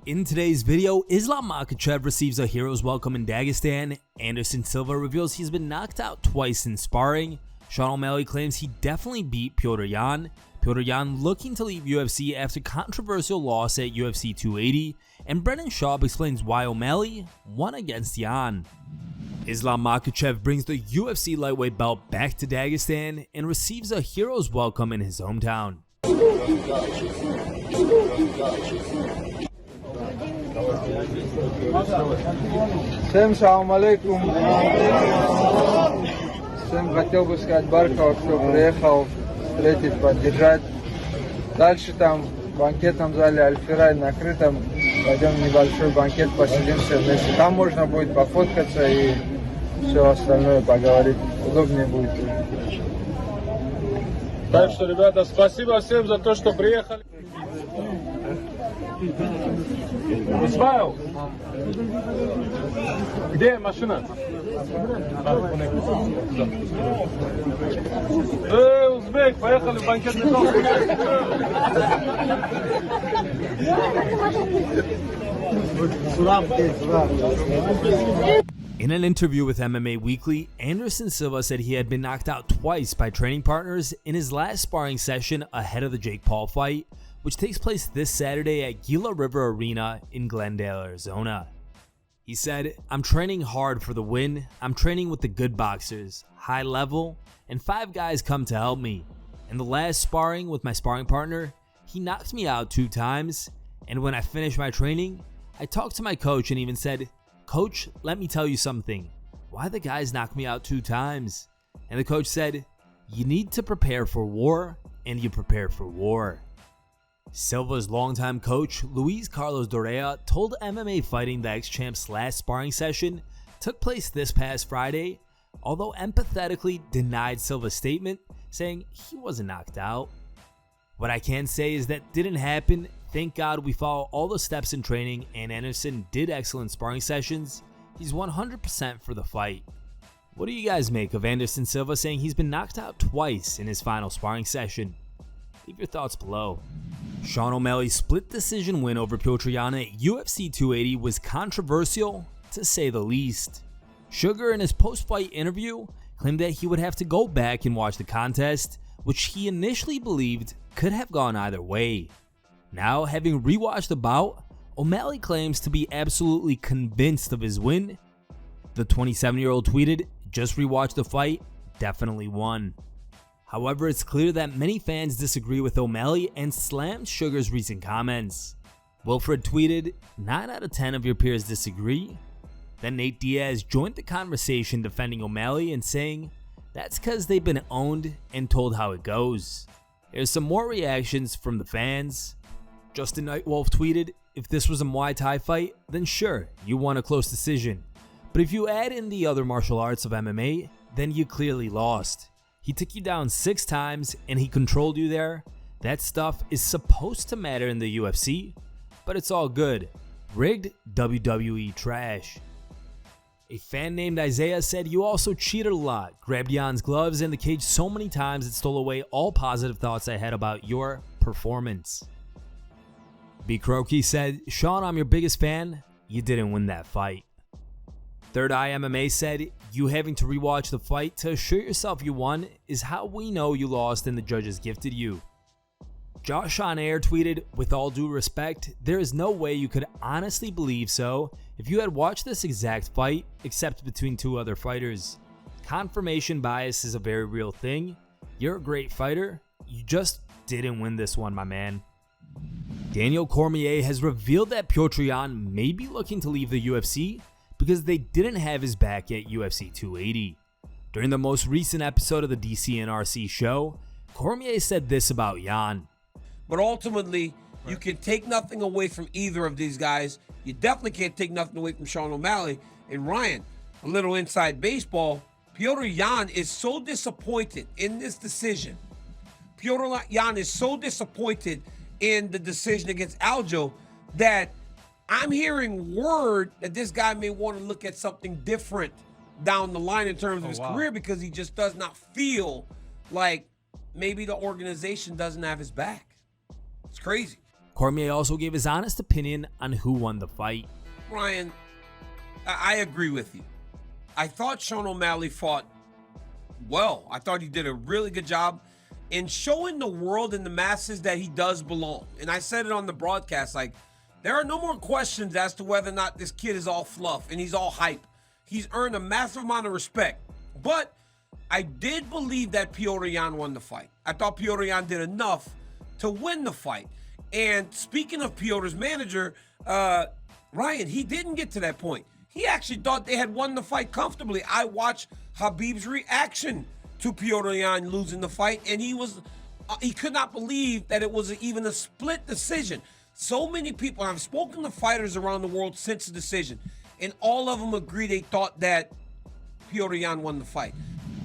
In today's video, Makhachev receives a hero's welcome in Dagestan, Anderson Silva reveals he's been knocked out twice in sparring, Sean O'Malley claims he definitely beat Petr Yan, Petr Yan looking to leave UFC after controversial loss at UFC 280, and Brennan Schaub explains why O'Malley won against Yan. Makhachev brings the UFC lightweight belt back to Dagestan and receives a hero's welcome in his hometown. Всем салам алейкум. Всем хотел бы сказать Баркова, кто приехал встретить, поддержать. Дальше там в банкетном зале Альфирай накрытом пойдем в небольшой банкет, посидим все вместе. Там можно будет пофоткаться и все остальное поговорить. Удобнее будет. Так что, ребята, спасибо всем за то, что приехали. Исмаил, где машина? Узбек, поехали в банкетный зал. In an interview with MMA Weekly, Anderson Silva said he had been knocked out twice by training partners in his last sparring session ahead of the Jake Paul fight, which takes place this Saturday at Gila River Arena in Glendale, Arizona. He said, "I'm training hard for the win. I'm training with the good boxers, high level, and 5 guys come to help me. In the last sparring with my sparring partner, he knocked me out 2 times, and when I finished my training, I talked to my coach and even said, 'Coach, let me tell you something. Why the guys knock me out 2 times?' And the coach said, 'You need to prepare for war, and you prepared for war.'" Silva's longtime coach, Luis Carlos Dorea, told MMA Fighting the ex-champ's last sparring session took place this past Friday, although empathetically denied Silva's statement, saying he wasn't knocked out. "What I can say is that didn't happen. Thank God we follow all the steps in training and Anderson did excellent sparring sessions. He's 100% for the fight." What do you guys make of Anderson Silva saying he's been knocked out twice in his final sparring session? Leave your thoughts below. Sean O'Malley's split decision win over Petr Yan at UFC 280 was controversial, to say the least. Sugar in his post-fight interview claimed that he would have to go back and watch the contest, which he initially believed could have gone either way. Now, having rewatched the bout, O'Malley claims to be absolutely convinced of his win. The 27-year-old tweeted, "Just rewatched the fight, definitely won." However, it's clear that many fans disagree with O'Malley and slammed Sugar's recent comments. Wilfred tweeted, "9 out of 10 of your peers disagree." Then Nate Diaz joined the conversation defending O'Malley and saying, "That's cause they've been owned and told how it goes." There's some more reactions from the fans. Justin Nightwolf tweeted, "If this was a Muay Thai fight, then sure, you won a close decision. But if you add in the other martial arts of MMA, then you clearly lost. He took you down 6 times and he controlled you there. That stuff is supposed to matter in the UFC, but it's all good. Rigged WWE trash." A fan named Isaiah said, "You also cheated a lot, grabbed Jan's gloves in the cage so many times it stole away all positive thoughts I had about your performance." B. Croakey said, "Sean, I'm your biggest fan. You didn't win that fight." Third Eye MMA said, "You having to rewatch the fight to assure yourself you won is how we know you lost and the judges gifted you." Josh on Air tweeted, "With all due respect, there is no way you could honestly believe so if you had watched this exact fight except between 2 other fighters. Confirmation bias is a very real thing. You're a great fighter. You just didn't win this one, my man." Daniel Cormier has revealed that Petr Yan may be looking to leave the UFC because they didn't have his back at UFC 280. During the most recent episode of the DCNRC show, Cormier said this about Yan. "But ultimately, you can take nothing away from either of these guys. You definitely can't take nothing away from Sean O'Malley. And Ryan, a little inside baseball, Petr Yan is so disappointed in this decision. Petr Yan is so disappointed in the decision against Aljo that I'm hearing word that this guy may want to look at something different down the line in terms of his career because he just does not feel like maybe the organization doesn't have his back." It's crazy. Cormier also gave his honest opinion on who won the fight. Ryan, I agree with you. I thought Sean O'Malley fought well. I thought he did a really good job in showing the world and the masses that he does belong. And I said it on the broadcast, like, there are no more questions as to whether or not this kid is all fluff and he's all hype. He's earned a massive amount of respect. But I did believe that Petr Yan won the fight. I thought Petr Yan did enough to win the fight. And speaking of Petr's manager, Ryan, he didn't get to that point. He actually thought they had won the fight comfortably. I watched Khabib's reaction to Petr Yan losing the fight, and he could not believe that it was even a split decision. So many people, I've spoken to fighters around the world since the decision, and all of them agree they thought that Petr Yan won the fight.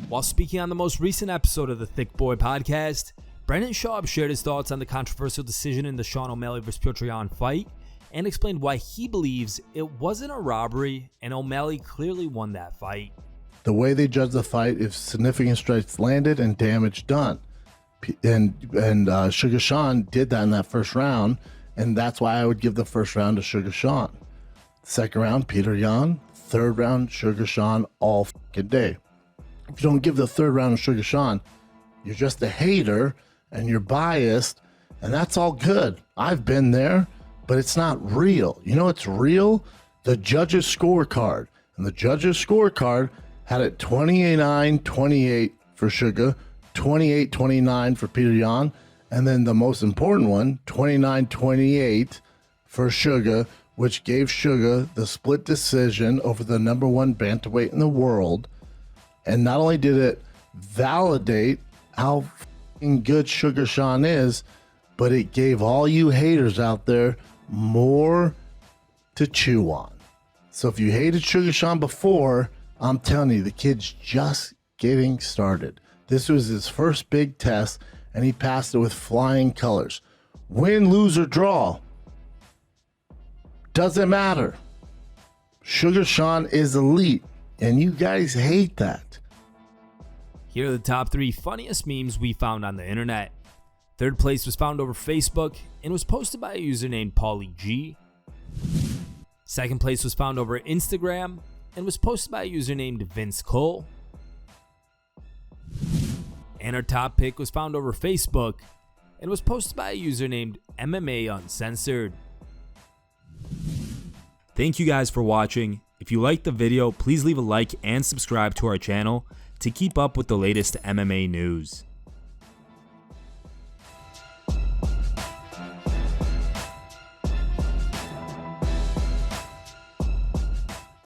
While speaking on the most recent episode of the Thick Boy podcast, Brendan Schaub shared his thoughts on the controversial decision in the Sean O'Malley vs. Petr Yan fight and explained why he believes it wasn't a robbery and O'Malley clearly won that fight. The way they judge the fight is significant strikes landed and damage done. And Sugar Sean did that in that first round, and that's why I would give the first round to Sugar Sean. Second round, Petr Yan. Third round, Sugar Sean all fucking day. If you don't give the third round to Sugar Sean, you're just a hater and you're biased, and that's all good. I've been there, but it's not real. You know what's real? The judges' scorecard. And the judges' scorecard had it 29-28 for Sugar, 28-29 for Petr Yan, and then the most important one, 29-28 for Sugar, which gave Sugar the split decision over the #1 bantamweight in the world. And not only did it validate how fucking good Sugar Sean is, but it gave all you haters out there more to chew on. So if you hated Sugar Sean before, I'm telling you, the kid's just getting started. This was his first big test, and he passed it with flying colors. Win, lose, or draw, doesn't matter. Sugar Sean is elite, and you guys hate that. Here are the top 3 funniest memes we found on the internet. Third place was found over Facebook and was posted by a user named Paulie G. Second place was found over Instagram and was posted by a user named Vince Cole. And our top pick was found over Facebook and was posted by a user named MMA Uncensored. Thank you guys for watching. If you liked the video, please leave a like and subscribe to our channel to keep up with the latest MMA news.